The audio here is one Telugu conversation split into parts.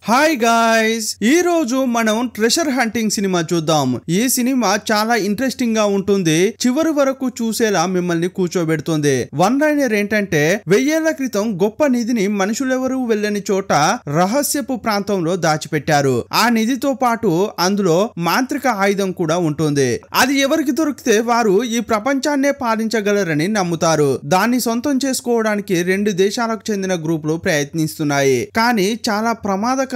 హాయ్ గాయ్స్, ఈ రోజు మనం ట్రెషర్ హంటింగ్ సినిమా చూద్దాం. ఈ సినిమా చాలా ఇంట్రెస్టింగ్ గా ఉంటుంది. చివరి వరకు చూసేలా మిమ్మల్ని కూర్చోబెడుతుంది. వన్ లైనర్ ఏంటంటే, 1000 ఏళ్ల క్రితం గొప్ప నిధిని మనుషులెవరూ వెళ్ళని చోట రహస్యపు ప్రాంతంలో దాచిపెట్టారు. ఆ నిధితో పాటు అందులో మాంత్రిక ఆయుధం కూడా ఉంటుంది. అది ఎవరికి దొరికితే వారు ఈ ప్రపంచాన్నే పాలించగలరని నమ్ముతారు. దాన్ని సొంతం చేసుకోవడానికి 2 దేశాలకు చెందిన గ్రూపులు ప్రయత్నిస్తున్నాయి. కానీ చాలా ప్రమాదకరమైన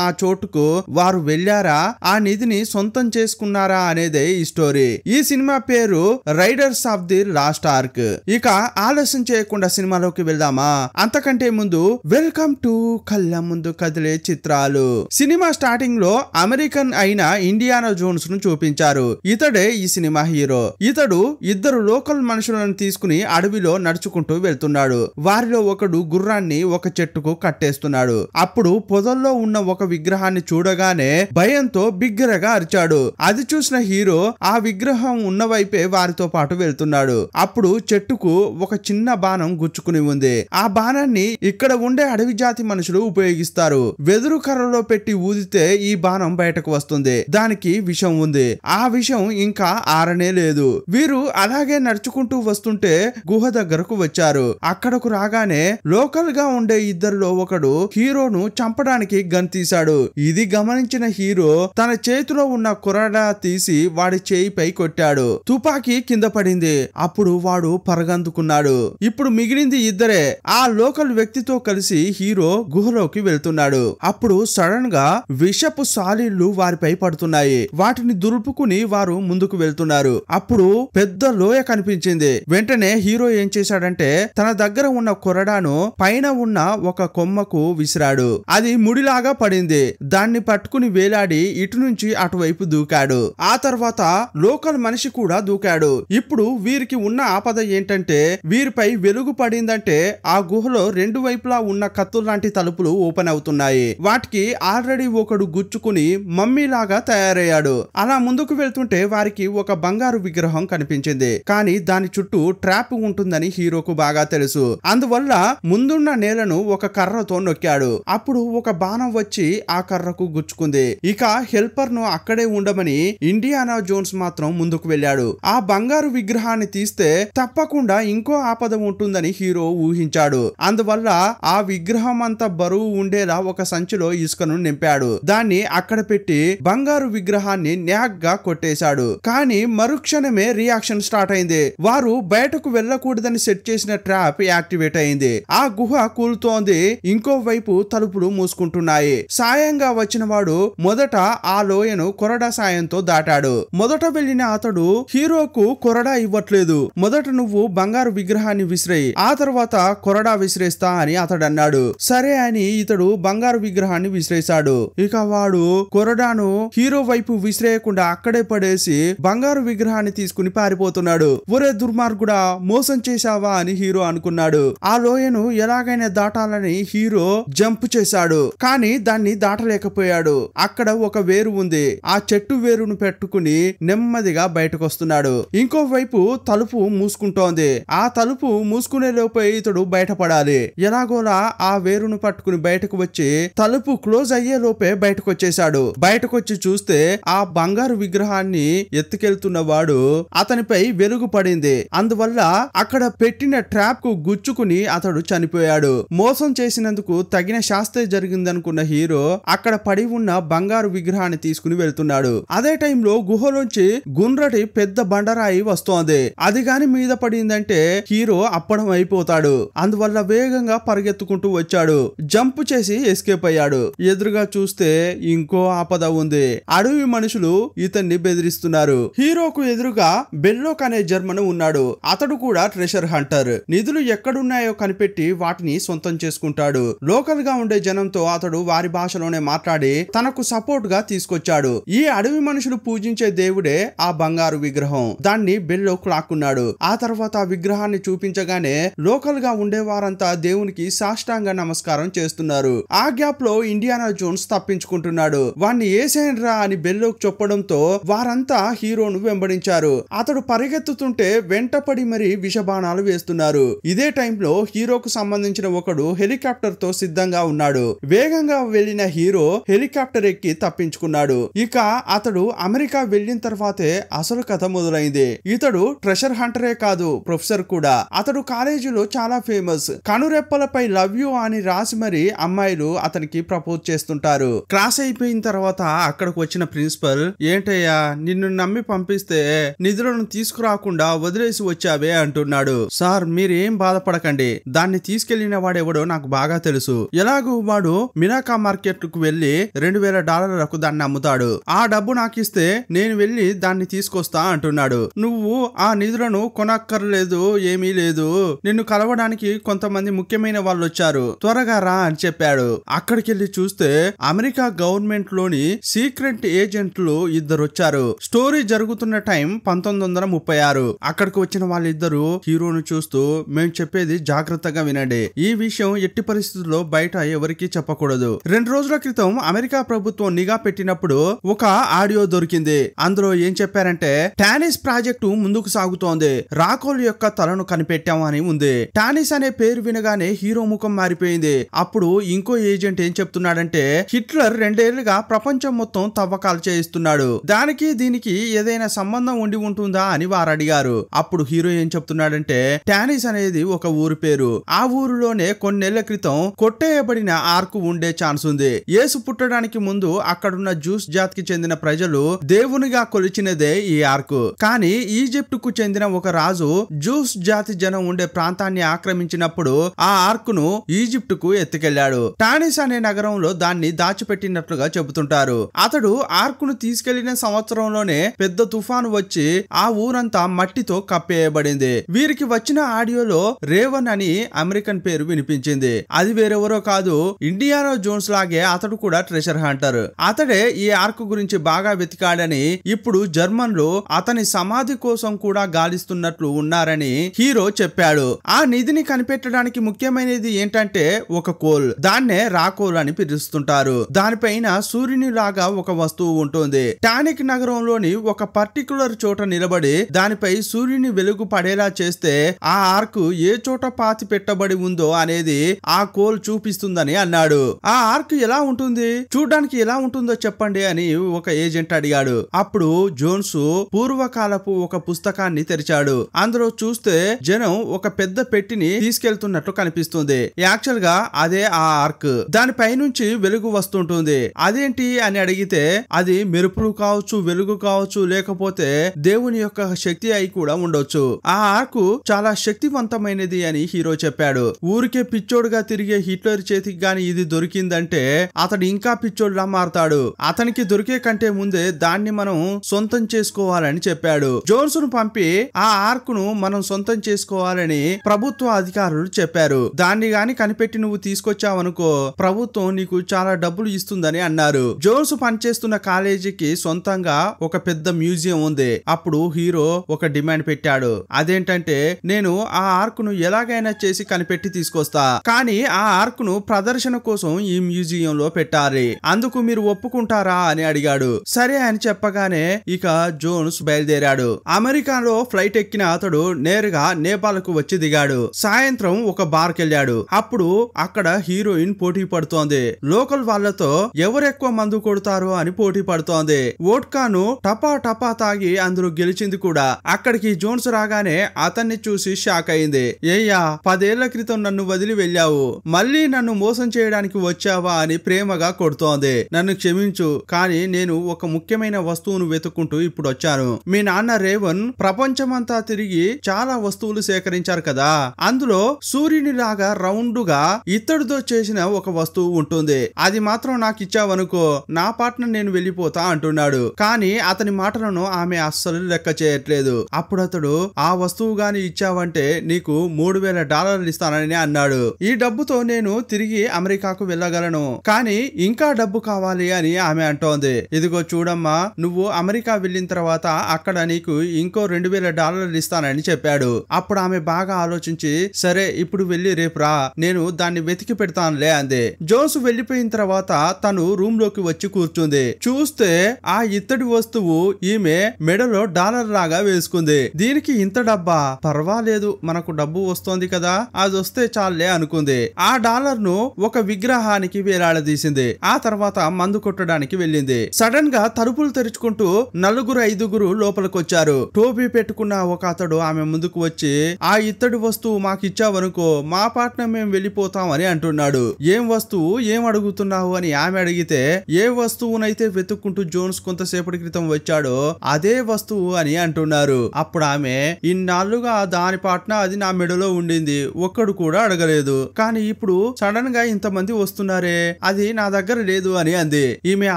ఆ చోటుకు వారు వెళ్లారా, ఆ నిధిని సొంతం చేసుకున్నారా అనేదే ఈ స్టోరీ. ఈ సినిమా పేరు riders of the last arc. ఇక ఆలస్యం చేయకుండా సినిమాలోకి వెళ్దామా? అంతకంటే ముందు వెల్కమ్ టు కళ్ళ ముందు కదిలే చిత్రాలు. సినిమా స్టార్టింగ్ లో అమెరికన్ అయిన ఇండియానా జోన్స్ ను చూపించారు. ఇతడే ఈ సినిమా హీరో. ఇతడు 2 లోకల్ మనుషులను తీసుకుని అడవిలో నడుచుకుంటూ వెళ్తున్నాడు. వారిలో ఒకడు గుర్రాన్ని ఒక చెట్టుకు కట్టేస్తున్నాడు. అప్పుడు పొదల్లో ఉన్న ఒక విగ్రహాన్ని చూడగానే భయంతో బిగ్గరగా అరిచాడు. అది చూసిన హీరో ఆ విగ్రహం ఉన్న వైపే వారితో పాటు వెళ్తున్నాడు. అప్పుడు చెట్టుకు ఒక చిన్న బాణం గుచ్చుకుని ఉంది. ఆ బాణాన్ని ఇక్కడ ఉండే అడవి జాతి మనుషులు ఉపయోగిస్తారు. వెదురు కర్రలో పెట్టి ఊదితే ఈ బాణం బయటకు వస్తుంది. దానికి విషం ఉంది. ఆ విషం ఇంకా ఆరనే లేదు. వీరు అలాగే నడుచుకుంటూ వస్తుంటే గుహ దగ్గరకు వచ్చారు. అక్కడకు రాగానే లోకల్ గా ఉండే 2లో ఒకడు హీరోను చంపడానికి గన్ తీశాడు. ఇది గమనించిన హీరో తన చేతిలో ఉన్న కొరడా తీసి వాడి చేయిపై కొట్టాడు. తుపాకీ కింద పడింది. అప్పుడు వాడు పరగందుకున్నాడు. ఇప్పుడు మిగిలింది 2. ఆ లోకల్ వ్యక్తితో కలిసి హీరో గుహలోకి వెళ్తున్నాడు. అప్పుడు సడన్ గా విషపు సాలీళ్లు వారిపై పడుతున్నాయి. వాటిని దులుపుకుని వారు ముందుకు వెళ్తున్నారు. అప్పుడు పెద్ద లోయ కనిపించింది. వెంటనే హీరో ఏం చేశాడంటే తన దగ్గర ఉన్న కొరడాను పైన ఉన్న ఒక కొమ్మకు విసిరాడు. అది ముడిలాగా పడింది. దాన్ని పట్టుకుని వేలాడి ఇటు నుంచి అటువైపు దూకాడు. ఆ తర్వాత లోకల్ మనిషి కూడా దూకాడు. ఇప్పుడు వీరికి ఉన్న ఆపద ఏంటంటే వీరిపై వెలుగు పడిందంటే ఆ గుహలో 2 వైపులా ఉన్న కత్తుల్లాంటి తలుపులు ఓపెన్ అవుతున్నాయి. వాటికి ఆల్రెడీ ఒకడు గుచ్చుకుని మమ్మీలాగా తయారయ్యాడు. అలా ముందుకు వెళ్తుంటే వారికి ఒక బంగారు విగ్రహం కనిపించింది. కానీ దాని చుట్టూ ట్రాప్ ఉంటుందని హీరోకు బాగా తెలుసు. అందువల్ల ముందున్న నేలను ఒక కర్రతో నొక్కాడు. అప్పుడు ఒక బాణం వచ్చి ఆ కర్రకు గుచ్చుకుంది. ఇక హెల్పర్ ను అక్కడే ఉండమని ఇండియానా జోన్స్ మాత్రం ముందుకు వెళ్ళాడు. ఆ బంగారు విగ్రహాన్ని తీస్తే తప్పకుండా ఇంకో ఆపద ఉంటుందని హీరో ఊహించాడు. అందువల్ల ఆ విగ్రహం అంతా బరువు ఉండేలా ఒక సంచిలో ఇసుకను నింపాడు. దాన్ని అక్కడ పెట్టి బంగారు విగ్రహాన్ని న్యాగ్గా కొట్టేశాడు. కానీ మరుక్షణమే రియాక్షన్ స్టార్ట్ అయింది. వారు బయటకు వెళ్ళకూడదని సెట్ చేసిన ట్రాప్ యాక్టివేట్ అయింది. ఆ గుహ కూలుతోంది. ఇంకోవైపు తలుపులు మూసుకుంటున్నాయి. సాయంగా వచ్చిన వాడు మొదట ఆ లోయను కొరడా సాయంతో దాటాడు. మొదట వెళ్లిన అతడు హీరోకు కొరడా ఇవ్వట్లేదు. మొదట నువ్వు బంగారు విగ్రహాన్ని విసిరేయి, ఆ తర్వాత కొరడా విసిరేస్తా అని అతడు అన్నాడు. సరే అని ఇతడు బంగారు విగ్రహాన్ని విసిరేశాడు. ఇక వాడు కొరడాను హీరో వైపు విసిరేయకుండా అక్కడే పడేసి బంగారు విగ్రహాన్ని తీసుకుని పారిపోతున్నాడు. ఒరే దుర్మార్గుడా, మోసం చేశావా అని హీరో అనుకున్నాడు. ఆ లోయను ఎలాగైనా దాటాలని హీరో జంప్ చేశాడు. కానీ దాన్ని దాటలేకపోయాడు. అక్కడ ఒక వేరు ఉంది. ఆ చెట్టు వేరును పెట్టుకుని నెమ్మదిగా బయటకు వస్తున్నాడు. ఇంకోవైపు తలుపు మూసుకుంటోంది. ఆ తలుపు మూసుకునే లోపే ఇతడు బయటపడాలి. ఎలాగోలా ఆ వేరును పట్టుకుని బయటకు వచ్చి తలుపు క్లోజ్ అయ్యే లోపే బయటకు వచ్చేశాడు. బయటకు వచ్చి చూస్తే ఆ బంగారు విగ్రహాన్ని ఎత్తుకెళ్తున్న వాడు అతనిపై వెలుగు పడింది. అందువల్ల అక్కడ పెట్టిన ట్రాప్ కు గుచ్చుకుని అతడు చనిపోయాడు. మోసం చేసినందుకు తగిన శాస్త్రే జరిగిందనుకున్న హీరో అక్కడ పడి ఉన్న బంగారు విగ్రహాన్ని తీసుకుని వెళ్తున్నాడు. అదే టైంలో గుహలోంచి గుండ్రటి పెద్ద బండరాయి వస్తోంది. అది గాని మీద పడిందంటే హీరో అప్పడం అయిపోతాడు. అందువల్ల వేగంగా పరిగెత్తుకుంటూ వచ్చాడు. జంప్ చేసి ఎస్కేప్ అయ్యాడు. ఎదురుగా చూస్తే ఇంకో ఆపద ఉంది. అడవి మనుషులు ఇతన్ని బెదిరిస్తున్నారు. హీరోకు ఎదురుగా బెల్లోక్ అనే జర్మన్ ఉన్నాడు. అతడు కూడా ట్రెషర్ హంటర్. నిధులు ఎక్కడున్నాయో కనిపెట్టి వాటిని సొంతం చేసుకుంటాడు. లోకల్ గా ఉండే జనంతో అతడు వారి భాషలోనే మాట్లాడి తనకు సపోర్ట్ గా తీసుకొచ్చాడు. ఈ అడవి మనుషులు పూజించే దేవుడే ఆ బంగారు విగ్రహం. దాన్ని బెల్లోక్ లాక్కున్నాడు. ఆ తర్వాత ఆ విగ్రహాన్ని చూపించగానే లోకల్ గా ఉండే వారంతా దేవునికి సాష్టాంగ నమస్కారం చేస్తున్నారు. ఆ గ్యాప్ లో ఇండియానా జోన్స్ తప్పించుకుంటున్నాడు. వాణ్ణి ఏసేయండ్రా అని బెల్లోక్ చెప్పడంతో వారంతా హీరోను వెంబడించారు. అతడు పరిగెత్తుతుంటే వెంటపడి మరి విషబాణాలు వేస్తున్నారు. ఇదే టైంలో హీరోకు సంబంధించిన ఒకడు హెలికాప్టర్ తో సిద్ధంగా ఉన్నాడు. వేగంగా వేగంగా వెళ్లిన హీరో హెలికాప్టర్ ఎక్కి తప్పించుకున్నాడు. ఇక అతడు అమెరికా వెళ్లిన తర్వాతే అసలు కథ మొదలైంది. ఇతడు ట్రెషర్ హంటరే కాదు, ప్రొఫెసర్ కూడా. అతడు కాలేజీలో చాలా ఫేమస్. కనురెప్పలపై లవ్ యూ అని రాసి మరి అమ్మాయిలు అతనికి ప్రపోజ్ చేస్తుంటారు. క్లాస్ అయిపోయిన తర్వాత అక్కడికి వచ్చిన ప్రిన్సిపల్, ఏంటయ్యా నిన్ను నమ్మి పంపిస్తే నిధులను తీసుకురాకుండా వదిలేసి వచ్చావే అంటున్నాడు. సార్ మీరేం బాధపడకండి, దాన్ని తీసుకెళ్లిన వాడెవడో నాకు బాగా తెలుసు. ఎలాగూ వాడు మినాకా మార్కెట్ కు వెళ్లి $2000 దాన్ని అమ్ముతాడు. ఆ డబ్బు నాకిస్తే నేను వెళ్లి దాన్ని తీసుకొస్తా అంటున్నాడు. నువ్వు ఆ నిధులను కొనక్కర్లేదు, ఏమీ లేదు. నిన్ను కలవడానికి కొంతమంది ముఖ్యమైన వాళ్ళు వచ్చారు, త్వరగా రా అని చెప్పాడు. అక్కడికెళ్లి చూస్తే అమెరికా గవర్నమెంట్ లోని సీక్రెట్ ఏజెంట్లు ఇద్దరు వచ్చారు. స్టోరీ జరుగుతున్న టైం 1936. అక్కడికి వచ్చిన వాళ్ళిద్దరు హీరోను చూస్తూ, మేము చెప్పేది జాగ్రత్తగా వినండి, ఈ విషయం ఎట్టి పరిస్థితుల్లో బయట ఎవరికీ చెప్పకూడదు. 2 రోజుల క్రితం అమెరికా ప్రభుత్వం నిఘా పెట్టినప్పుడు ఒక ఆడియో దొరికింది. అందులో ఏం చెప్పారంటే, టానిస్ ప్రాజెక్టు ముందుకు సాగుతోంది, రాకోల్ యొక్క తలను కనిపెట్టామని ఉంది. టానిస్ అనే పేరు వినగానే హీరో ముఖం మారిపోయింది. అప్పుడు ఇంకో ఏజెంట్ ఏం చెప్తున్నాడంటే, హిట్లర్ 2 ఏళ్లుగా ప్రపంచం మొత్తం తవ్వకాలు చేయిస్తున్నాడు, దానికి దీనికి ఏదైనా సంబంధం ఉండి ఉంటుందా అని వారు అడిగారు. అప్పుడు హీరో ఏం చెప్తున్నాడంటే, టానిస్ అనేది ఒక ఊరు పేరు, ఆ ఊరిలోనే కొన్నేళ్ల క్రితం కొట్టేయబడిన ఆర్క్ ఉండే ఛాన్స్ ఉంది. యేసు పుట్టడానికి ముందు అక్కడున్న జూస్ జాతికి చెందిన ప్రజలు దేవునిగా కొలిచినదే ఈ ఆర్క్. కానీ ఈజిప్ట్ కు చెందిన ఒక రాజు జూస్ జాతి జనం ఉండే ప్రాంతాన్ని ఆక్రమించినప్పుడు ఆ ఆర్క్ ను ఈజిప్ట్ కు ఎత్తుకెళ్లాడు. టానిస్ అనే నగరంలో దాన్ని దాచిపెట్టినట్లుగా చెబుతుంటారు. అతడు ఆర్క్ ను తీసుకెళ్లిన సంవత్సరంలోనే పెద్ద తుఫాను వచ్చి ఆ ఊరంతా మట్టితో కప్పేయబడింది. వీరికి వచ్చిన ఆడియోలో రేవన్ అని అమెరికన్ పేరు వినిపించింది. అది వేరెవరో కాదు, ఇండియానా జోన్స్ లాగే అతడు కూడా ట్రెషర్ హంటర్. అతడే ఈ ఆర్క్ గురించి బాగా వెతికాడని, ఇప్పుడు జర్మన్లు అతని సమాధి కోసం కూడా గాలిస్తున్నట్లు ఉన్నారని హీరో చెప్పాడు. ఆ నిధిని కనిపెట్టడానికి ముఖ్యమైనది ఏంటంటే ఒక కోల్, దాన్నే రాకోల్ అని పిలుస్తుంటారు. దానిపైన సూర్యుని లాగా ఒక వస్తువు ఉంటుంది. టానిక్ నగరంలోని ఒక పర్టికులర్ చోట నిలబడి దానిపై సూర్యుని వెలుగు పడేలా చేస్తే ఆ ఆర్క్ ఏ చోట పాతి పెట్టబడి ఉందో అనేది ఆ కోల్ చూపిస్తుందని అన్నాడు. ఆ ఆర్క్ ఎలా ఉంటుంది, చూడ్డానికి ఎలా ఉంటుందో చెప్పండి అని ఒక ఏజెంట్ అడిగాడు. అప్పుడు జోన్స్ పూర్వకాలపు ఒక పుస్తకాన్ని తెరిచాడు. అందులో చూస్తే జనం ఒక పెద్ద పెట్టిని తీసుకెళ్తున్నట్లు కనిపిస్తుంది. యాక్చువల్ గా అదే ఆ ఆర్క్. దానిపై నుంచి వెలుగు వస్తుంటుంది. అదేంటి అని అడిగితే, అది మెరుపులు కావచ్చు, వెలుగు కావచ్చు, లేకపోతే దేవుని యొక్క శక్తి అయి కూడా ఉండొచ్చు. ఆ ఆర్క్ చాలా శక్తివంతమైనది అని హీరో చెప్పాడు. ఊరికే పిచ్చోడుగా తిరిగే హిట్లర్ చేతికి గాని ఇది దొరికిందంటే అతడు ఇంకా పిచ్చోడులా మారతాడు. అతనికి దొరికే కంటే ముందే దాన్ని మనం సొంతం చేసుకోవాలని చెప్పాడు. జోన్స్ ను పంపి ఆ ఆర్క్ ను మనం సొంతం చేసుకోవాలని ప్రభుత్వ అధికారులు చెప్పారు. దాన్ని గాని కనిపెట్టి నువ్వు తీసుకొచ్చావనుకో ప్రభుత్వం నీకు చాలా డబ్బులు ఇస్తుందని అన్నారు. జోన్స్ పనిచేస్తున్న కాలేజీకి సొంతంగా ఒక పెద్ద మ్యూజియం ఉంది. అప్పుడు హీరో ఒక డిమాండ్ పెట్టాడు. అదేంటంటే, నేను ఆ ఆర్క్ ను ఎలాగైనా చేసి కనిపెట్టి తీసుకొస్తా, కానీ ఆ ఆర్క్ ను ప్రదర్శన కోసం ఈ మ్యూజియం లో పెట్టాలి, అందుకు మీరు ఒప్పుకుంటారా అని అడిగాడు. సరే అని చెప్పగానే ఇక జోన్స్ బయలుదేరాడు. అమెరికాలో ఫ్లైట్ ఎక్కిన అతడు నేరుగా నేపాల్ కు వచ్చి దిగాడు. సాయంత్రం ఒక బార్ కెళ్ళాడు. అప్పుడు అక్కడ హీరోయిన్ పోటీ పడుతోంది. లోకల్ వాళ్లతో ఎవరెక్కువ మందు కొడతారో అని పోటీ పడుతోంది. వోడ్కాను టపా టపా తాగి అందరూ గెలిచింది కూడా. అక్కడికి జోన్స్ రాగానే అతన్ని చూసి షాక్ అయింది. ఏయ్యా, 10 ఏళ్ల క్రితం నన్ను వదిలి వెళ్ళావు, మళ్ళీ నన్ను మోసం చేయడానికి వచ్చావా అని ప్రేమగా కొడుతోంది. నన్ను క్షమించు, కానీ నేను ఒక ముఖ్యమైన వస్తువును వెతుక్కుంటూ ఇప్పుడు వచ్చాను. మీ నాన్న రేవన్ ప్రపంచమంతా తిరిగి చాలా వస్తువులు సేకరించారు కదా, అందులో సూర్యుని లాగా రౌండ్ గా ఇత్తడితో చేసిన ఒక వస్తువు ఉంటుంది. అది మాత్రం నాకు ఇచ్చావనుకో నా పాటను నేను వెళ్ళిపోతా అంటున్నాడు. కానీ అతని మాటలను ఆమె అస్సలు లెక్క చేయట్లేదు. అప్పుడు అతడు, ఆ వస్తువు గాని ఇచ్చావంటే నీకు $3000 ఇస్తానని అన్నాడు. ఈ డబ్బుతో నేను తిరిగి అమెరికాకు వెళ్ళగలను, కానీ ఇంకా డబ్బు కావాలి అని ఆమె అంటోంది. ఇదిగో చూడమ్మా, నువ్వు అమెరికా వెళ్ళిన తర్వాత అక్కడ నీకు ఇంకో $2000 ఇస్తానని చెప్పాడు. అప్పుడు ఆమె బాగా ఆలోచించి, సరే ఇప్పుడు వెళ్ళి రేపు రా, నేను దాన్ని వెతికి పెడతానులే అంది. జోన్స్ వెళ్లిపోయిన తర్వాత తను రూమ్ లోకి వచ్చి కూర్చుంది. చూస్తే ఆ ఇత్తడి వస్తువు ఈమె మెడలో డాలర్ లాగా వేసుకుంది. దీనికి ఇంత డబ్బా, పర్వాలేదు మనకు డబ్బు వస్తోంది కదా, అది వస్తే చాలే అనుకుంది. ఆ డాలర్ ను ఒక విగ్రహ స్తంభానికి వేలాడదీసింది. ఆ తర్వాత మందు కొట్టడానికి వెళ్ళింది. సడన్ గా తలుపులు తెరుచుకుంటూ 4-5 లోపలికొచ్చారు. టోపీ పెట్టుకున్న ఒక అతడు ఆమె ముందుకు వచ్చి, ఆ ఇత్తడి వస్తువు మాకిచ్చావనుకో మా పార్ట్నర్ మేము వెళ్ళిపోతాం అని అంటున్నాడు. ఏం వస్తువు, ఏం అడుగుతున్నావు అని ఆమె అడిగితే, ఏ వస్తువునైతే వెతుక్కుంటూ జోన్స్ కొంతసేపటి క్రితం వచ్చాడో అదే వస్తువు అని అంటున్నారు. అప్పుడు ఆమె, ఇన్నాళ్లుగా దాని పార్ట్నర్ అది నా మెడలో ఉండింది, ఒక్కడు కూడా అడగలేదు, కానీ ఇప్పుడు సడన్ గా ఇంతమంది వస్తున్నారే అది నా దగ్గర లేదు అని అంది. ఈమె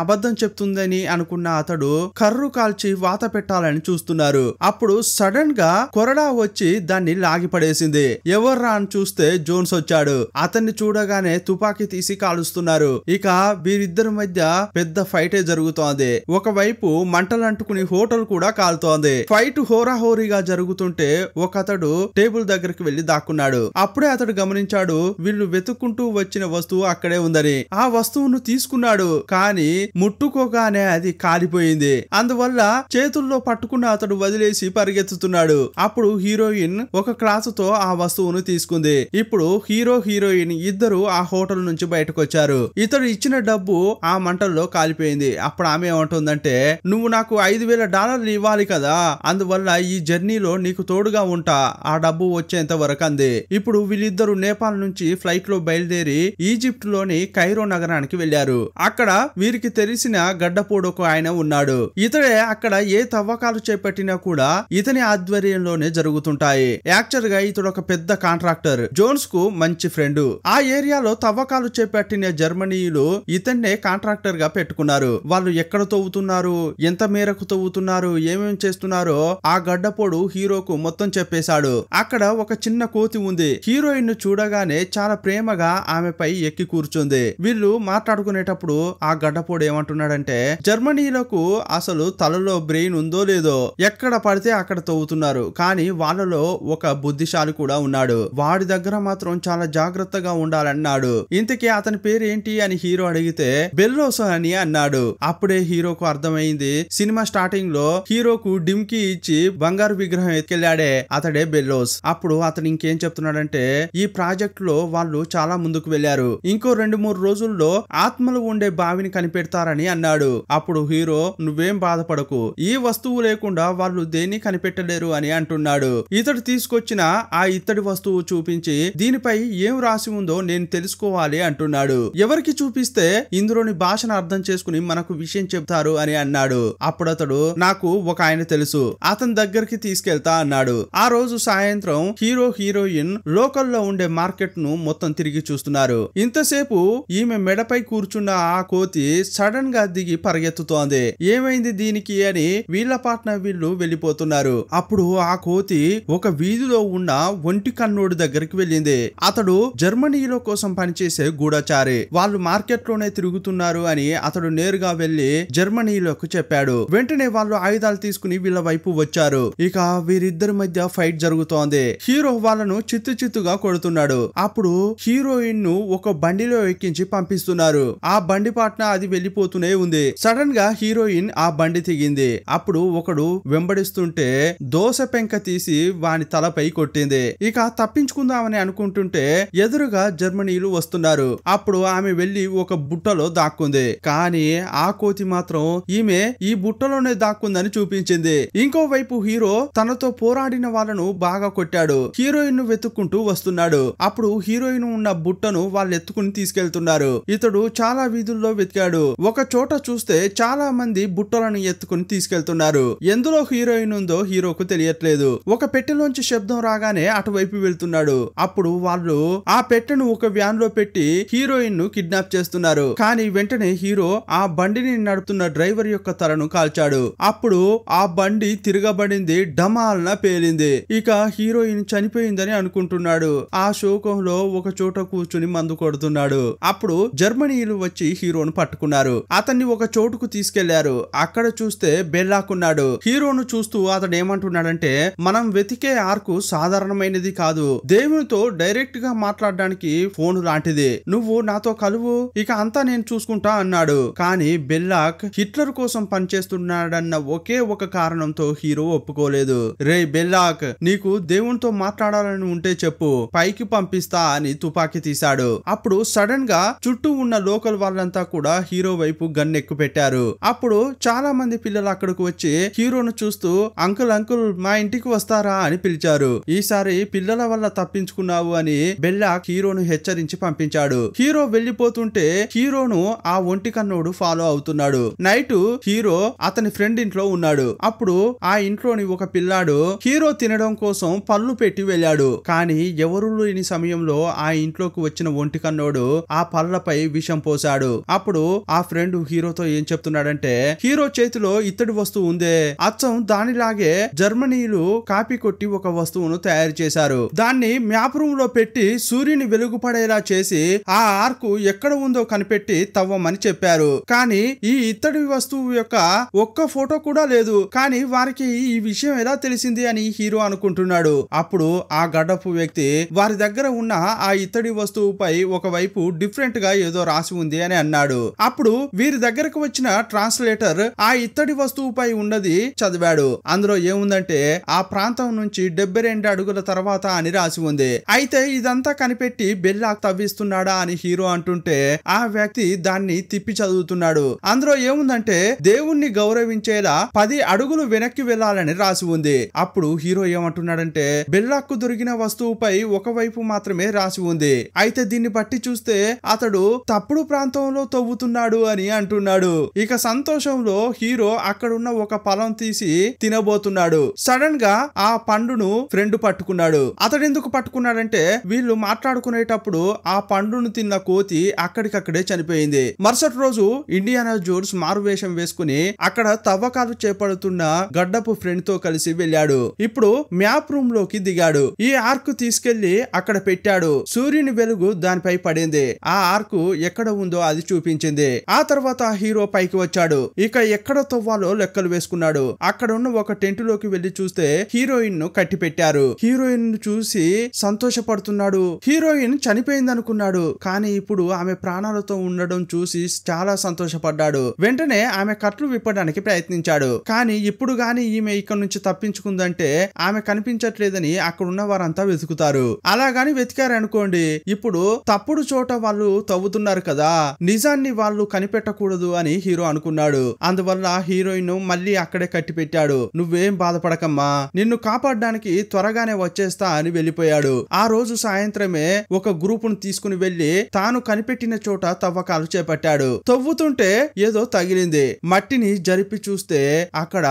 అబద్ధం చెప్తుందని అనుకున్న అతడు కర్రు కాల్చి వాత పెట్టాలని చూస్తున్నారు. అప్పుడు సడన్ గా కొరడా వచ్చి దాన్ని లాగి పడేసింది. ఎవర్రా అని చూస్తే జోన్స్ వచ్చాడు. అతన్ని చూడగానే తుపాకీ తీసి కాలుస్తున్నారు. ఇక వీరిద్దరి మధ్య పెద్ద ఫైటే జరుగుతోంది. ఒకవైపు మంటలంటుకుని హోటల్ కూడా కాలుతోంది. ఫైట్ హోరాహోరీగా జరుగుతుంటే ఒక అతడు టేబుల్ దగ్గరికి వెళ్లి దాక్కున్నాడు. అప్పుడే అతడు గమనించాడు వీళ్ళు వెతుక్కుంటూ వచ్చిన వస్తువు అక్కడే ఉందని. ఆ వస్తువును తీసుకున్నాడు, కానీ ముట్టుకోగానే అది కాలిపోయింది. అందువల్ల చేతుల్లో పట్టుకున్న అతడు వదిలేసి పరిగెత్తుతున్నాడు. అప్పుడు హీరోయిన్ ఒక క్లాసుతో ఆ వస్తువును తీసుకుంది. ఇప్పుడు హీరో హీరోయిన్ ఇద్దరు ఆ హోటల్ నుంచి బయటకు వచ్చారు. ఇతడు ఇచ్చిన డబ్బు ఆ మంటల్లో కాలిపోయింది. అప్పుడు ఆమె ఏమంటుందంటే, నువ్వు నాకు $5,000 ఇవ్వాలి కదా, అందువల్ల ఈ జర్నీలో నీకు తోడుగా ఉంటా, ఆ డబ్బు వచ్చేంత వరకు అంది. ఇప్పుడు వీళ్ళిద్దరు నేపాల్ నుంచి ఫ్లైట్ లో బయలుదేరి ఈజిప్ట్ లోని కైరో నగరానికి వెళ్లారు. అక్కడ వీరికి తెలిసిన గడ్డపోడొక ఆయన ఉన్నాడు. ఇతడే అక్కడ ఏ తవ్వకాలు చేపట్టినా కూడా ఇతని ఆధ్వర్యంలోనే జరుగుతుంటాయి. యాక్చువల్ గా ఇతడు ఒక పెద్ద కాంట్రాక్టర్, జోన్స్ కు మంచి ఫ్రెండ్. ఆ ఏరియాలో తవ్వకాలు చేపట్టిన జర్మనీయులు ఇతన్నే కాంట్రాక్టర్ గా పెట్టుకున్నారు. వాళ్ళు ఎక్కడ తవ్వుతున్నారు, ఎంత మేరకు తవ్వుతున్నారు, ఏమేం చేస్తున్నారో ఆ గడ్డపోడు హీరోకు మొత్తం చెప్పేశాడు. అక్కడ ఒక చిన్న కోతి ఉంది. హీరోయిన్ చూడగానే చాలా ప్రేమగా ఆమెపై ఎక్కి కూర్చుంది. వీళ్ళు మాట్లాడుకునేటప్పుడు ఆ గడ్డపోడు ఏమంటున్నాడంటే, జర్మనీలకు అసలు తలలో బ్రెయిన్ ఉందో లేదో, ఎక్కడ పడితే అక్కడ తవ్వుతున్నారు, కానీ వాళ్ళలో ఒక బుద్ధిశాలి కూడా ఉన్నాడు, వాడి దగ్గర మాత్రం చాలా జాగ్రత్తగా ఉండాలన్నాడు. ఇంతకీ అతని పేరు ఏంటి అని హీరో అడిగితే బెల్లోస్ అని అన్నాడు. అప్పుడే హీరోకు అర్థమైంది సినిమా స్టార్టింగ్ లో హీరోకు డిమ్కి ఇచ్చి బంగారు విగ్రహం ఎత్తుకెళ్లాడే అతడే బెల్లోస్. అప్పుడు అతను ఇంకేం చెప్తున్నాడంటే, ఈ ప్రాజెక్ట్ లో వాళ్ళు చాలా ముందుకు వెళ్లారు, ఇంకో 2-3 రోజుల్లో ఆత్మలు ఉండే బావిని కనిపెడతారని అన్నాడు. అప్పుడు హీరో, నువ్వేం బాధపడకు, ఈ వస్తువు లేకుండా వాళ్ళు దేన్ని కనిపెట్టలేరు అని అంటున్నాడు. ఇతడు తీసుకొచ్చిన ఆ ఇత్తడి వస్తువు చూపించి, దీనిపై ఏం రాసి ఉందో నేను తెలుసుకోవాలి అంటున్నాడు. ఎవరికి చూపిస్తే ఇందులోని భాషను అర్థం చేసుకుని మనకు విషయం చెప్తారు అని అన్నాడు. అప్పుడు అతడు, నాకు ఒక ఆయన తెలుసు, అతని దగ్గరికి తీసుకెళ్తా అన్నాడు. ఆ రోజు సాయంత్రం హీరో హీరోయిన్ లోకల్లో ఉండే మార్కెట్ ను మొత్తం తిరిగి చూస్తున్నారు. ఇంతసేపు ఈమె మెడపై కూర్చున్న ఆ కోతి సడన్ గా దిగి పరిగెత్తుతోంది. ఏమైంది దీనికి అని వీళ్ళ పార్ట్నర్ వీళ్ళు వెళ్ళిపోతున్నారు. అప్పుడు ఆ కోతి ఒక వీధిలో ఉన్న ఒంటి కన్నోడి దగ్గరికి వెళ్ళింది. అతడు జర్మనీలో కోసం పనిచేసే గూఢచారి. వాళ్ళు మార్కెట్ లోనే తిరుగుతున్నారు అని అతడు నేరుగా వెళ్లి జర్మనీలోకి చెప్పాడు. వెంటనే వాళ్ళు ఆయుధాలు తీసుకుని వీళ్ళ వైపు వచ్చారు. ఇక వీరిద్దరి మధ్య ఫైట్ జరుగుతోంది. హీరో వాళ్ళను చిత్తుగా కొడుతున్నాడు. అప్పుడు హీరోయిన్ ను ఒక బండిలో ఎక్కించి పంపిస్తున్నారు. ఆ బండి పాట్న అది వెళ్లిపోతూనే ఉంది. సడన్ గా హీరోయిన్ ఆ బండి తెగింది. అప్పుడు ఒకడు వెంబడిస్తుంటే దోస పెంక తీసి వాని తలపై కొట్టింది. ఇక తప్పించుకుందామని అనుకుంటుంటే ఎదురుగా జర్మనీలు వస్తున్నారు. అప్పుడు ఆమె వెళ్లి ఒక బుట్టలో దాక్కుంది. కానీ ఆ కోతి మాత్రం ఈమె ఈ బుట్టలోనే దాక్కుందని చూపించింది. ఇంకోవైపు హీరో తనతో పోరాడిన వాళ్ళను బాగా కొట్టాడు. హీరోయిన్ ను వెతుక్కుంటూ వస్తున్నాడు. అప్పుడు హీరోయిన్ ఉన్న బుట్టను వాళ్ళు ఎత్తుకుని తీసుకెళ్తున్నారు. ఇతడు చాలా వీధుల్లో వెతికాడు. ఒక చోట చూస్తే చాలా మంది బుట్టలను ఎత్తుకుని తీసుకెళ్తున్నారు. ఎందులో హీరోయిన్ ఉందో హీరోకు తెలియట్లేదు. ఒక పెట్టెలోంచి శబ్దం రాగానే అటువైపు వెళ్తున్నాడు. అప్పుడు వాళ్ళు ఆ పెట్టెను ఒక వ్యాన్ లో పెట్టి హీరోయిన్ ను కిడ్నాప్ చేస్తున్నారు. కానీ వెంటనే హీరో ఆ బండిని నడుపుతున్న డ్రైవర్ యొక్క తలను కాల్చాడు. అప్పుడు ఆ బండి తిరగబడింది, డమాల్న పేలింది. ఇక హీరోయిన్ చనిపోయిందని అనుకుంటున్నాడు. ఆ శోకంలో ఒక చోట కూర్చుని మందు కొడుతున్నాడు. అప్పుడు జర్మనీయులు వచ్చి హీరోను పట్టుకున్నారు. అతన్ని ఒక చోటుకు తీసుకెళ్లారు. అక్కడ చూస్తే బెల్లాకున్నాడు. హీరోను చూస్తూ అతడు ఏమంటున్నాడంటే, మనం వెతికే ఆర్కు సాధారణమైనది కాదు, దేవునితో డైరెక్ట్ గా మాట్లాడడానికి ఫోన్ లాంటిది, నువ్వు నాతో కలువు, ఇక అంతా నేను చూసుకుంటా అన్నాడు. కానీ బెల్లాక్ హిట్లర్ కోసం పనిచేస్తున్నాడన్న ఒకే ఒక కారణంతో హీరో ఒప్పుకోలేదు. రే బెల్లాక్, నీకు దేవునితో మాట్లాడాలని ఉంటే చెప్పు, పైకి పంపిస్తా అని తుపాకీ తీశాడు. అప్పుడు సడన్ గా చుట్టూ ఉన్న లోకల్ వాళ్ళంతా కూడా హీరో వైపు గన్ ఎక్కు పెట్టారు. అప్పుడు చాలా మంది పిల్లలు అక్కడికి వచ్చి హీరోను చూస్తూ అంకుల్ అంకుల్ మా ఇంటికి వస్తారా అని పిలిచారు. ఈసారి పిల్లల వల్ల తప్పించుకున్నావు అని బెల్లాక్ హీరోను హెచ్చరించి పంపించాడు. హీరో వెళ్లిపోతుంటే హీరోను ఆ ఒంటి కన్నోడు ఫాలో అవుతున్నాడు. నైట్ హీరో అతని ఫ్రెండ్ ఇంట్లో ఉన్నాడు. అప్పుడు ఆ ఇంట్లోని ఒక పిల్లాడు హీరో తినడం కోసం పళ్ళు పెట్టి వెళ్ళాడు. కానీ ఎవరు లేని సమయంలో ఆ ఇంట్లోకి వచ్చిన ఒంటి కన్నోడు ఆ పళ్ళపై విషం పోశాడు. అప్పుడు ఆ ఫ్రెండ్ హీరోతో ఏం చెప్తున్నాడంటే హీరో చేతిలో ఇత్తడి వస్తువు ఉందే, అచ్చం దానిలాగే జర్మనీలు కాపీ కొట్టి ఒక వస్తువును తయారు చేశారు. దాన్ని మ్యాప్ రూమ్ లో పెట్టి సూర్యుని వెలుగుపడేలా చేసి ఆ ఆర్క్ ఎక్కడ ఉందో కనిపెట్టి తవ్వమని చెప్పారు. కానీ ఈ ఇత్తడి వస్తువు యొక్క ఒక్క ఫోటో కూడా లేదు. కానీ వారికి ఈ విషయం ఎలా తెలిసింది అని హీరో అనుకుంటున్నాడు. అప్పుడు ఆ గడ్డపు వ్యక్తి వారి దగ్గర ఉన్న ఆ ఇత్తడి వస్తువుపై ఒకవైపు డిఫరెంట్ గా ఏదో రాసి ఉంది అని అన్నాడు. అప్పుడు వీరి దగ్గరకు వచ్చిన ట్రాన్స్లేటర్ ఆ ఇత్తడి వస్తువుపై ఉన్నది చదివాడు. అందులో ఏముందంటే ఆ ప్రాంతం నుంచి 72 అడుగుల తర్వాత అని రాసి ఉంది. అయితే ఇదంతా కనిపెట్టి బెల్లాక్ తవ్విస్తున్నాడా అని హీరో అంటుంటే ఆ వ్యక్తి దాన్ని తిప్పి చదువుతున్నాడు. అందులో ఏముందంటే దేవుణ్ణి గౌరవించేలా 10 అడుగులు వెనక్కి వెళ్లాలని రాసి ఉంది. అప్పుడు హీరో ఏమంటున్నాడంటే బెల్లాక్ దొరికిన వస్తువుపై ఒకవైపు మాత్రమే రాసి ఉంది. అయితే దీన్ని బట్టి చూస్తే అతడు తప్పుడు ప్రాంతంలో తవ్వుతున్నాడు అని అంటున్నాడు. ఇక సంతోషంలో హీరో అక్కడున్న ఒక ఫలం తీసి తినబోతున్నాడు. సడన్ గా ఆ పండును ఫ్రెండ్ పట్టుకున్నాడు. అతడెందుకు పట్టుకున్నాడంటే వీళ్ళు మాట్లాడుకునేటప్పుడు ఆ పండును తిన్న కోతి అక్కడికక్కడే చనిపోయింది. మరుసటి రోజు ఇండియానా జోన్స్ మారువేషం వేసుకుని అక్కడ తవ్వకాలు చేపడుతున్న గడ్డపు ఫ్రెండ్ తో కలిసి వెళ్ళాడు. ఇప్పుడు మ్యాప్ రూమ్ లోకి దిగాడు. ఈ ఆర్క్ తీసుకెళ్లి అక్కడ పెట్టాడు. సూర్యుని వెలుగు దానిపై పడింది. ఆ ఆర్క్ ఎక్కడ ఉందో అది చూపించింది. ఆ తర్వాత హీరో పైకి వచ్చాడు. ఇక ఎక్కడ తవ్వాలో లెక్కలు వేసుకున్నాడు. అక్కడ ఉన్న ఒక టెంట్ లోకి వెళ్లి చూస్తే హీరోయిన్ ను కట్టి పెట్టారు. హీరోయిన్ ను చూసి సంతోషపడుతున్నాడు. హీరోయిన్ చనిపోయింది అనుకున్నాడు. కానీ ఇప్పుడు ఆమె ప్రాణాలతో ఉండడం చూసి చాలా సంతోషపడ్డాడు. వెంటనే ఆమె కట్లు విప్పడానికి ప్రయత్నించాడు. కానీ ఇప్పుడు గాని ఈమె ఇక్కడ నుంచి తప్పించుకుందంటే ఆమె కనిపించట్లేదని అక్కడున్న వారంతా వెతుకుతారు. అలాగాని వెతికారనుకోండి, ఇప్పుడు తప్పుడు చోట వాళ్ళు తవ్వుతున్నారు కదా, నిజాన్ని వాళ్ళు కనిపెట్టకూడదు అని హీరో అనుకున్నాడు. అందువల్ల హీరోయిన్ మళ్ళీ అక్కడే కట్టి పెట్టాడు. నువ్వేం బాధపడకమ్మా, నిన్ను కాపాడడానికి త్వరగానే వచ్చేస్తా అని వెళ్ళిపోయాడు. ఆ రోజు సాయంత్రమే ఒక గ్రూపును తీసుకుని వెళ్లి తాను కనిపెట్టిన చోట తవ్వకాలు చేపట్టాడు. తవ్వుతుంటే ఏదో తగిలింది. మట్టిని జరిపి చూస్తే అక్కడ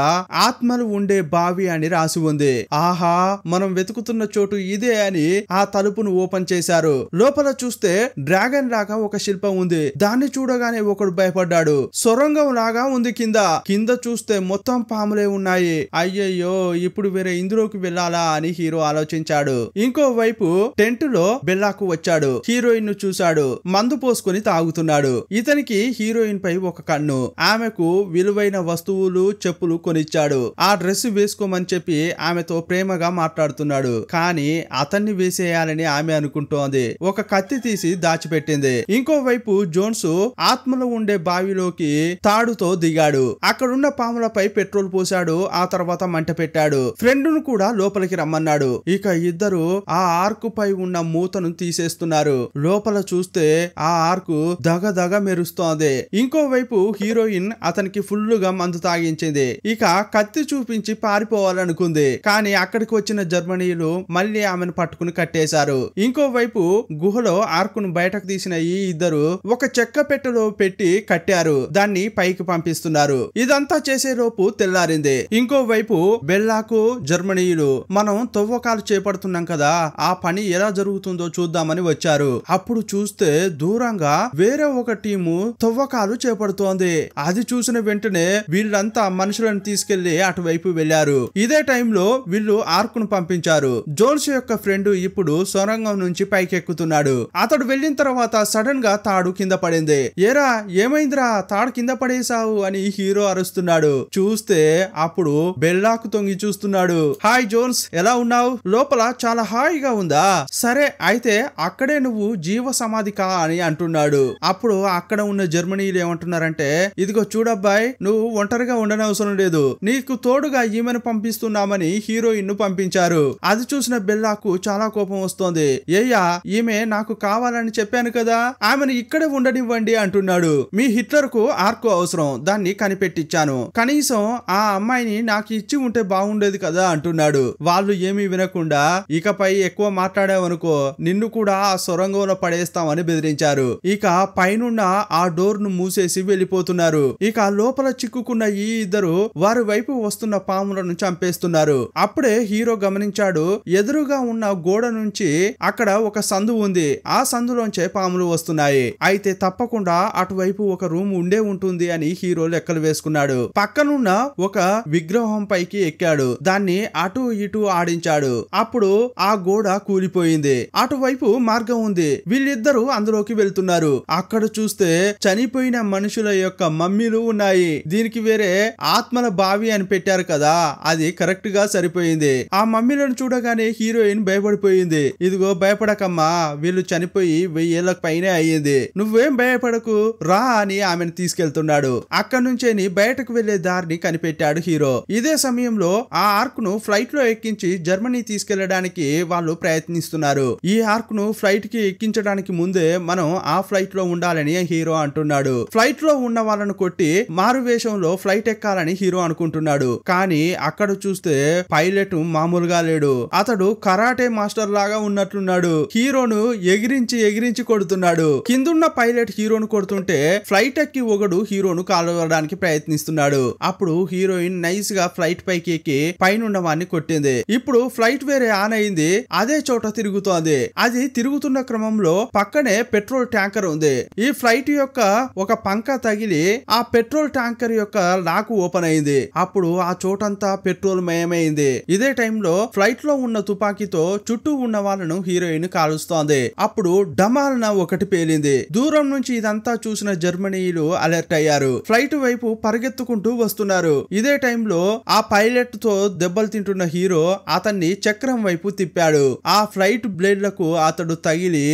ఆత్మలు ఉండే బావి అని రాసి ఉంది. ఆహా, మనం వెతుకుతున్న చోటు ఇదే అని ఆ తలుపును ఓపెన్ చేశారు. లోపల చూస్తే డ్రాగన్ లాగా ఒక శిల్పం ఉంది. దాన్ని చూడగానే ఒకడు భయపడ్డాడు. సొరంగం లాగా ఉంది కింద చూస్తే మొత్తం పాములే ఉన్నాయి. అయ్యయ్యో, ఇప్పుడు వేరే ఇందులోకి వెళ్ళాలా అని హీరో ఆలోచించాడు. ఇంకోవైపు టెంట్ లో బెల్లాకు వచ్చాడు. హీరోయిన్ ను చూశాడు. మందు పోసుకొని తాగుతున్నాడు. ఇతనికి హీరోయిన్ పై ఒక కన్ను. ఆమెకు విలువైన వస్తువులు చెప్పులు కొనిచ్చాడు. ఆ డ్రెస్ వేసుకోమని చెప్పి ఆమెతో ప్రేమగా మాట్లాడుతున్నాడు. కానీ అతన్ని వేసేయాలని ఆమె అనుకుంటోంది. ఒక కత్తి తీసి దాచిపెట్టింది. ఇంకోవైపు జోన్స్ ఆత్మలో ఉండే బావిలోకి తాడుతో దిగాడు. అక్కడున్న పాములపై పెట్రోల్ పోశాడు. ఆ తర్వాత మంట పెట్టాడు. ఫ్రెండ్ ను కూడా లోపలికి రమ్మన్నాడు. ఇక ఇద్దరు ఆ ఆర్క్ పై ఉన్న మూతను తీసేస్తున్నారు. లోపల చూస్తే ఆ ఆర్క్ దగదగ మెరుస్తోంది. ఇంకోవైపు హీరోయిన్ అతనికి ఫుల్ గా మందు తాగించింది. ఇక కత్తి చూపించి పారిపోవాలనుకుంది. కానీ అక్కడికి వచ్చిన జర్మనీయులు మళ్ళీ ఆమెను పట్టుకుని కట్టేశారు. ఇంకోవైపు గుహలో ఆర్క్ ను బయటకు తీసిన ఈ ఇద్దరు ఒక చెక్క పెట్టెలో పెట్టి కట్టారు. దాన్ని పైకి పంపిస్తున్నారు. ఇదంతా చేసేలోపు తెల్లారింది. ఇంకోవైపు బెల్లాకు జర్మనీయులు మనం తవ్వకాలు చేపడుతున్నాం కదా, ఆ పని ఎలా జరుగుతుందో చూద్దామని వచ్చారు. అప్పుడు చూస్తే దూరంగా వేరే ఒక టీము తవ్వకాలు చేపడుతోంది. అది చూసిన వెంటనే వీళ్ళంతా మనుషులను తీసుకెళ్లి అటువైపు వెళ్లారు. ఇదే టైంలో వీళ్ళు ఆర్క్ ను పంపించారు. జోన్స్ యొక్క ఫ్రెండ్ ఇప్పుడు సొరంగం నుంచి పైకెక్కుతున్నాడు. అతడు వెళ్లిన తర్వాత సడన్ గా తాడు కింద పడింది. ఏరా ఏమైందిరా, తాడు కింద పడేసావు అని హీరో అరుస్తున్నాడు. చూస్తే అప్పుడు బెల్లాకు తొంగి చూస్తున్నాడు. హాయ్ జోన్స్, ఎలా ఉన్నావు? లోపల చాలా హాయిగా ఉందా? సరే అయితే అక్కడే నువ్వు జీవ సమాధి కా అని అంటున్నాడు. అప్పుడు అక్కడ ఉన్న జర్మనీలు ఏమంటున్నారంటే, ఇదిగో చూడబ్బాయ్, నువ్వు ఒంటరిగా ఉండనవసరం లేదు, నీకు తోడుగా ఈమెను పంపిస్తున్నామని హీరోయిన్ ను పంపించారు. అది చూసిన బెల్లాకు చాలా కోపం వస్తోంది. ఏయ్యా, ఈమె నాకు కావాలని చెప్పాను కదా, ఆమెను ఇక్కడే ఉండనివ్వండి అంటున్నాడు. మీ హిట్లర్ కు ఆర్క్ అవసరం, దాన్ని కనిపెట్టించాను, కనీసం ఆ అమ్మాయిని నాకు ఇచ్చి ఉంటే బాగుండేది కదా అంటున్నాడు. వాళ్ళు ఏమీ వినకుండా ఇకపై ఎక్కువ మాట్లాడావనుకో నిన్ను కూడా ఆ సొరంగంలో పడేస్తామని బెదిరించారు. ఇక పైనున్న ఆ డోర్ ను మూసేసి వెళ్లిపోతున్నారు. ఇక లోపల చిక్కుకున్న ఈ ఇద్దరు వారి వైపు వస్తున్న పాములను చంపేస్తున్నారు. అప్పుడే హీరో గమనించాడు, ఎదురుగా ఉన్న గోడ నుంచి అక్కడ ఒక సందు ఉంది, ఆ సందులోంచే పాములు వస్తున్నాయి. అయితే తప్పకుండా అటువైపు ఒక రూమ్ ఉండే ఉంటుంది అని హీరో లెక్కలు వేసుకున్నాడు. పక్కనున్న ఒక విగ్రహం పైకి ఎక్కాడు, దాన్ని అటు ఇటు ఆడించాడు. అప్పుడు ఆ గోడ కూలిపోయింది. అటువైపు మార్గం ఉంది, వీళ్ళిద్దరూ అందులోకి వెళ్తున్నారు. అక్కడ చూస్తే చనిపోయిన మనుషుల యొక్క మమ్మీలు ఉన్నాయి. దీనికి వేరే ఆత్మల బావి అని పెట్టారు కదా, అది కరెక్ట్ గా సరిపోయింది. ఆ మమ్మీలను చూడగానే హీరోయిన్ భయపడిపోయింది. ఇదిగో భయపడకమ్మా, వీళ్ళు చనిపోయి 1000 ఏళ్లకు పైనే అయ్యింది, నువ్వేం భయపడకు రా అని ఆమెను తీసుకెళ్తున్నాడు. అక్కడి నుంచే బయటకు వెళ్లే దారిని కనిపెట్టాడు హీరో. ఇదే సమయంలో ఆ ఆర్క్ ను ఫ్లైట్ లో ఎక్కించి జర్మనీ తీసుకెళ్లడానికి వాళ్ళు ప్రయత్నిస్తున్నారు. ఈ ఆర్క్ ను ఫ్లైట్ కి ఎక్కించడానికి ముందే మనం ఆ ఫ్లైట్ లో ఉండాలని హీరో అంటున్నాడు. ఫ్లైట్ లో ఉన్న వాళ్ళను కొట్టి మారు వేషంలో ఫ్లైట్ ఎక్కాలని హీరో అనుకుంటున్నాడు. కానీ అక్కడ చూస్తే పైలట్ మామూలుగా లేడు, అతడు కరాటే మాస్టర్ లాగా ఉన్నట్లున్నాడు. హీరోను ఎగిరించి కొడుతున్నాడు. కిందున్న పైలట్ హీరోను కొడుతుంటే ఫ్లైట్ ఎక్కి ఒకడు హీరోను కాలవడానికి ప్రయత్నిస్తున్నాడు. అప్పుడు హీరోయిన్ నైస్ గా ఫ్లైట్ పైకి ఎక్కి పైనున్న వాడిని కొట్టింది. ఇప్పుడు ఫ్లైట్ వేరే ఆన్ అయింది, అదే చోట తిరుగుతోంది. అది తిరుగుతున్న క్రమంలో పక్కనే పెట్రోల్ ట్యాంకర్ ఉంది. ఈ ఫ్లైట్ యొక్క ఒక పంక తగిలి ఆ పెట్రోల్ ట్యాంకర్ యొక్క లాక్ ఓపెన్ అయింది. అప్పుడు ఆ చోటంతా పెట్రోల్ మయమైంది. ఇదే టైంలో ఫ్లైట్ లో ఉన్న తుపాకీతో చుట్టూ ఉన్న వాళ్ళను హీరోయిన్ కాలుస్తోంది. అప్పుడు డమాల్న ఒకటి పేలింది. దూరం నుంచి ఇదంతా చూసిన జర్మనీయులు అలర్ట్ అయ్యారు. ఫ్లైట్ వైపు పరిగెత్తుకుంటూ వస్తున్నారు. ఇదే టైంలో ఆ పైలట్ తో దెబ్బలు తింటున్న హీరో అతన్ని చక్రం వైపు తిప్పాడు. ఆ ఫ్లైట్ బ్లేడ్లకు అతడు తగిలి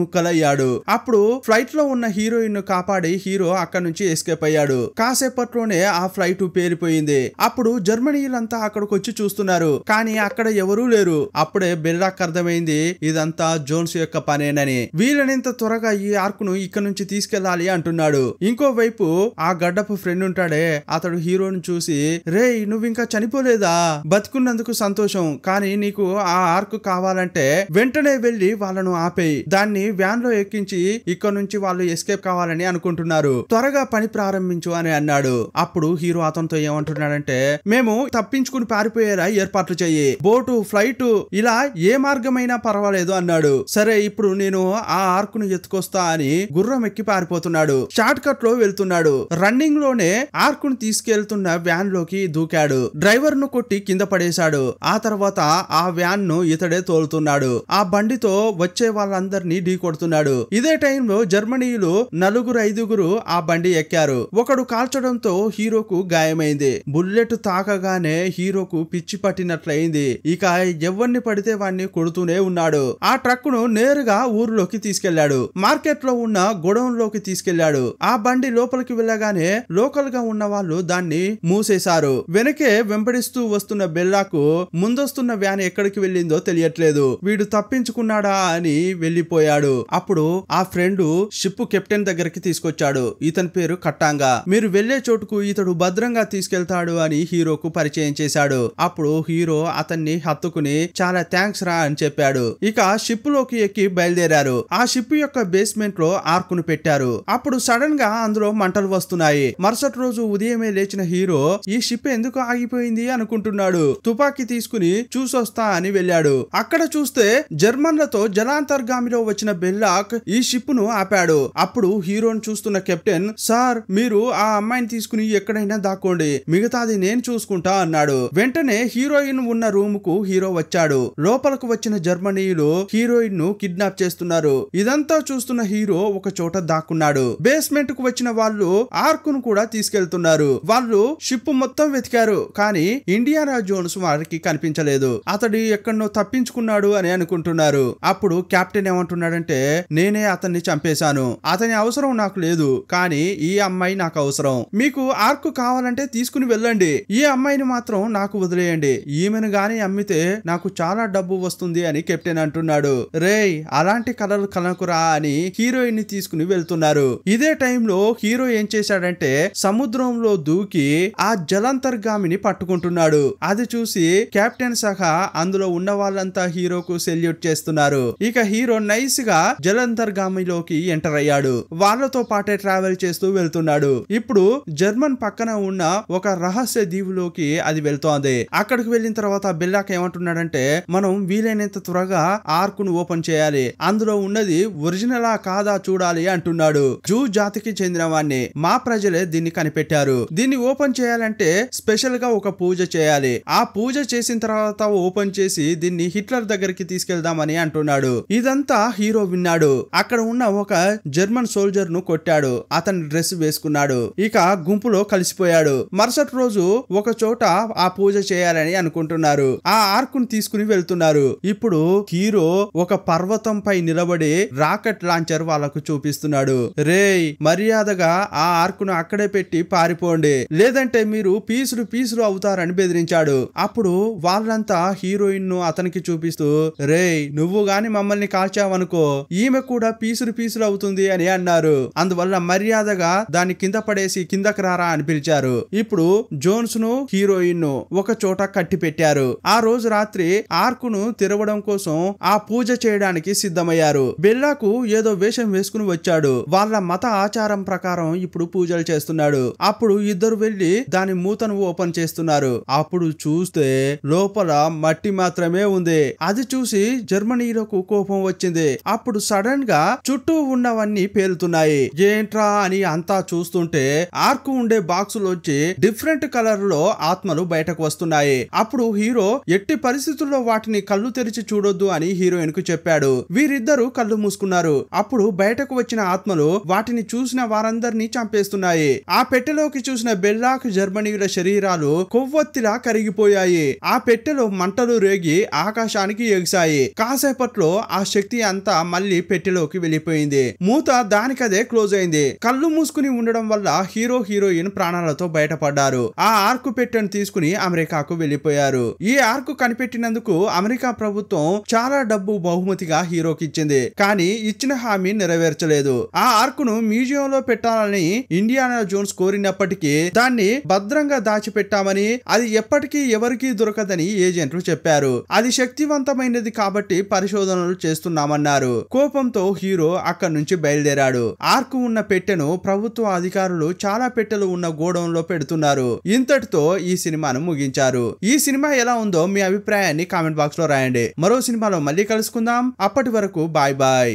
ముక్కలయ్యాడు. అప్పుడు ఫ్లైట్ లో ఉన్న హీరోయిన్ ను కాపాడి హీరో అక్కడి నుంచి ఎస్కేప్ అయ్యాడు. కాసేపట్లోనే ఆ ఫ్లైట్ పేలిపోయింది. అప్పుడు జర్మనీయులంతా అక్కడికి వచ్చి చూస్తున్నారు, కానీ అక్కడ ఎవరూ లేరు. అప్పుడే బెల్లాక్ అర్థమైంది ఇదంతా జోన్స్ యొక్క పనేనని. వీళ్ళనింత త్వరగా ఈ ఆర్క్ ను ఇక్కడ నుంచి తీసుకెళ్లాలి అంటున్నాడు. ఇంకోవైపు ఆ గడ్డపు ఫ్రెండ్ ఉంటాడే, అతడు హీరోను చూసి, రేయ్ నువ్వింకా చనిపోలేదా, బతుకున్నందుకు సంతోషం, కానీ నీకు ఆ ఆర్క్ కావాలంటే వెంటనే వెళ్లి వాళ్ళను ఆపేయి, దాన్ని వ్యాన్ లో ఎక్కించి ఇక్కడ నుంచి వాళ్ళు ఎస్కేప్ కావాలని అనుకుంటున్నారు, త్వరగా పని ప్రారంభించు అని అన్నాడు. అప్పుడు హీరో అతనితో ఏమంటున్నాడంటే, మేము తప్పించుకుని పారిపోయేలా ఏర్పాట్లు చెయ్యి, బోటు ఫ్లైట్ ఇలా ఏ మార్గమైనా పర్వాలేదు అన్నాడు. సరే ఇప్పుడు నేను ఆ ఆర్క్ ను ఎత్తుకొస్తా అని గుర్రం ఎక్కి పారిపోతున్నాడు. షార్ట్ కట్ లో వెళ్తున్నాడు. రన్నింగ్ లోనే ఆర్క్ ను తీసుకెళ్తున్న వ్యాన్ లోకి దూకాడు. డ్రైవర్ ను కొట్టి కింద పడేశాడు. ఆ తర్వాత ఆ వ్యాన్ ను ఇతడే తోలుతున్నాడు. ఆ బండితో వచ్చే వాళ్ళందరినీ ఢీ కొడుతున్నాడు. ఇదే టైంలో జర్మనీయులు 4-5 ఆ బండి ఎక్కారు. ఒకడు కాల్చడంతో హీరోకు గాయమైంది. బుల్లెట్ తాకగానే హీరోకు పిచ్చి పట్టినట్లయింది. ఇక ఎవరిని పడితే వాడిని కొడుతూనే ఉన్నాడు. ఆ ట్రక్ ను నేరుగా ఊర్లోకి తీసుకెళ్లాడు. మార్కెట్ లో ఉన్న గొడౌన్ లోకి తీసుకెళ్లాడు. ఆ బండి లోపలికి వెళ్ళగానే లోకల్ గా ఉన్న వాళ్ళు దాన్ని మూసేశారు. వెనకే వెంబడిస్తూ వస్తున్న బెల్లాకు ముందొస్తున్న వ్యాన్ ఎక్కడికి వెళ్ళిందో తెలియట్లేదు. వీడు తప్పించుకున్నాడా అని వెళ్లిపోయాడు. అప్పుడు ఆ ఫ్రెండ్ షిప్ కెప్టెన్ దగ్గరికి తీసుకొచ్చాడు. ఇతని పేరు కట్టాంగా. మీరు వెళ్లే చోటుకు ఇతడు భద్రంగా తీసుకెళ్తాడు అని హీరోకు పరిచయం చేశాడు. అప్పుడు హీరో అతన్ని హత్తుకుని చాలా థ్యాంక్స్ రా అని చెప్పాడు. ఇక షిప్ లోకి ఎక్కి బయలుదేరారు. ఆ షిప్ యొక్క బేస్మెంట్ లో ఆర్క్ ను పెట్టారు. అప్పుడు సడన్ గా అందులో మంటలు వస్తున్నాయి. మరుసటి రోజు ఉదయమే లేచిన హీరో ఈ షిప్ ఎందుకు ఆగిపోయింది అనుకుంటున్నాడు. తుపాకీ తీసుకుని చూసొస్తా అని వెళ్ళాడు. అక్కడ చూస్తే జర్మన్లతో జలాంతర్గామిలో వచ్చిన బెల్లాక్ ఈ షిప్ ను ఆపాడు. అప్పుడు హీరోను చూస్తున్న కెప్టెన్, సార్ మీరు ఆ అమ్మాయిని తీసుకుని ఎక్కడైనా దాక్కోండి, మిగతాది నేను చూసుకుంటా అన్నాడు. వెంటనే హీరోయిన్ ఉన్న రూమ్ కు హీరో వచ్చాడు. లోపలకు వచ్చిన జర్మనీయులు హీరోయిన్ ను కిడ్నాప్ చేస్తున్నారు. ఇదంతా చూస్తున్న హీరో ఒక చోట దాక్కున్నాడు. బేస్మెంట్ కు వచ్చిన వాళ్ళు ఆర్క్ ను కూడా తీసుకెళ్తున్నారు. వాళ్ళు షిప్ మొత్తం వెతికారు, కానీ ఇండియానా జోన్స్ వారికి కనిపించలేదు. అతడు ఎక్కడనో తప్పించుకున్నాడు అని అనుకుంటున్నారు. అప్పుడు కెప్టెన్ ఏమంటున్నాడంటే, నేనే అతన్ని చంపేశాను, అతని అవసరం నాకు లేదు, కానీ ఈ అమ్మాయి నాకు అవసరం, మీకు ఆర్క్ కావాలంటే తీసుకుని వెళ్ళండి, ఈ అమ్మాయిని మాత్రం నాకు వదిలేయండి, ఈమెను గాని అమ్మితే నాకు చాలా డబ్బు వస్తుంది అని కెప్టెన్ అంటున్నాడు. రేయ్ అలాంటి కల కలలు కనకురా అని హీరోయిన్ ని తీసుకుని వెళ్తున్నారు. ఇదే టైంలో హీరో ఏం చేశాడంటే సముద్రంలో దూకి ఆ జలంతర్గామిని పట్టుకుంటున్నాడు. అది చూసి కెప్టెన్ సహా అందులో ఉన్న వాళ్ళంతా హీరోకు సెల్యూట్ చేస్తున్నారు. ఇక హీరో నైస్ గా జలంతర్గామిలోకి ఎంటర్ అయ్యాడు. వాళ్ళతో పాటే ట్రావెల్ చేస్తూ వెళ్తున్నాడు. ఇప్పుడు జర్మన్ పక్కన ఉన్న ఒక రహస్య దీవులోకి అది వెళ్తోంది. అక్కడికి వెళ్ళిన తర్వాత బెల్లాక్ ఏమంటున్నాడంటే మనం వీలైనంత త్వరగా ఆర్క్ ను ఓపెన్ చేయాలి, అందులో ఉన్నది ఒరిజినలా కాదా చూడాలి అంటున్నాడు. జూ జాతికి చెందిన వాణ్ణి, మా ప్రజలే దీన్ని కనిపెట్టారు. దీన్ని ఓపెన్ చేయాలంటే స్పెషల్ గా ఒక పూజ చేయాలి. ఆ పూజ చేసిన తర్వాత ఓపెన్ చేసి దీన్ని హిట్లర్ దగ్గరికి తీసుకెళ్దామని అంటున్నాడు. ఇదంతా హీరో విన్నాడు. అక్కడ ఉన్న ఒక జర్మన్ సోల్జర్ ను కొట్టాడు. అతని డ్రెస్ వేసుకున్నాడు. ఇక గుంపులో కలిసిపోయాడు. మరుసటి రోజు ఒక చోట ఆ పూజ చేయాలని అనుకుంటున్నారు. ఆ ఆర్క్ ను తీసుకుని వెళ్తున్నారు. ఇప్పుడు హీరో ఒక పర్వతం పై నిలబడి రాకెట్ లాంచర్ వాళ్ళకు చూపిస్తున్నాడు. రేయ్ మర్యాదగా ఆ ఆర్క్ ను అక్కడే పెట్టి పారిపోండి, లేదంటే మీరు పీసులు అవుతారని బెదిరించాడు. అప్పుడు వాళ్ళంతా హీరోయిన్ ను అతనికి చూపిస్తూ రేయ్ నువ్వు గాని మమ్మల్ని కాల్చావనుకో ఈమె కూడా పీసులు అవుతుంది అని అన్నారు. అందువల్ల మర్యాదగా దాన్ని కింద పడేసి కిందకి రారా అని పిలిచారు. ఇప్పుడు జోన్స్ ను హీరోయిన్ ను ఒక చోట కట్టి పెట్టారు. ఆ రోజు రాత్రి ఆర్క్ ను తెరవడం కోసం ఆ పూజ చేయడానికి సిద్ధమయ్యారు. బెల్లాకు ఏదో వేషం వేసుకుని వచ్చాడు. వాళ్ళ మత ఆచారం ప్రకారం ఇప్పుడు పూజలు చేస్తున్నాడు. అప్పుడు ఇద్దరు వెళ్లి దాని మూతను ఓపెన్ చేస్తున్నారు. అప్పుడు చూస్తే లోపల మట్టి మాత్రమే ఉంది. అది చూసి జర్మనీలకు కోపం వచ్చింది. అప్పుడు సడన్ గా చుట్టూ ఉన్నవన్నీ పేలుతున్నాయి. ఏంట్రా అని అంతా చూస్తుంటే ఆర్క్ ఉండే బాక్స్ లోంచి డిఫరెంట్ కలర్ లో ఆత్మలు బయటకు వస్తున్నాయి. అప్పుడు హీరో ఎట్టి పరిస్థితుల్లో వాటిని కళ్ళు తెరిచి చూడొద్దు అని హీరోయిన్ కు చెప్పాడు. వీరిద్దరూ కళ్ళు మూసుకున్నారు. అప్పుడు బయటకు వచ్చిన ఆత్మలు వాటిని చూసిన వారందరినీ చంపేస్తున్నాయి. ఆ పెట్టెలోకి చూసిన బెల్లాక్ జర్మనీల శరీరాలు కొవ్వొత్తిలా కరిగిపోయాయి. ఆ పెట్టెలో మంటలు రేగి ఆకాశానికి ఎగిశాయి. కాసేపట్లో ఆ శక్తి అంతా మళ్ళీ పెట్టెలోకి వెళ్ళిపోయింది. మూత దానికదే క్లోజ్ అయింది. కళ్ళు మూసుకుని ఉండడం వల్ల హీరో హీరోయిన్ ప్రాణాలతో బయటపడ్డారు. ఆ ఆర్క్ పెట్టెను తీసుకుని అమెరికాకు వెళ్లిపోయారు. ఈ ఆర్క్ కనిపెట్టినందుకు అమెరికా ప్రభుత్వం చాలా డబ్బు బహుమతిగా హీరోకి ఇచ్చింది. కానీ ఇచ్చిన హామీ నెరవేర్చలేదు. ఆ ఆర్క్ ను మ్యూజియం లో పెట్టాలని ఇండియానా జోన్స్ కోరినప్పటికీ దాన్ని భద్రంగా దాచిపెట్టామని, అది ఎప్పటికీ ఎవరికీ దొరకదని ఏజెంట్లు చెప్పారు. అది శక్తివంతమైనది కాబట్టి పరిశోధనలు చేస్తున్నామన్నారు. కోపంతో హీరో అక్కడి నుంచి బయలుదేరాడు. ఆర్క్ ఉన్న పెట్టెను ప్రభుత్వ అధికారులు చాలా పెట్టెలు ఉన్న గోడౌన్ లో పెడుతున్నారు. ఇంతటితో ఈ సినిమాను ముగించారు. ఈ సినిమా ఎలా ఉందో మీ అభిప్రాయాన్ని కామెంట్ బాక్స్ లో రాయండి. మరో సినిమాలో మళ్ళీ కలుసుకుందాం. అప్పటి వరకు బాయ్ బాయ్.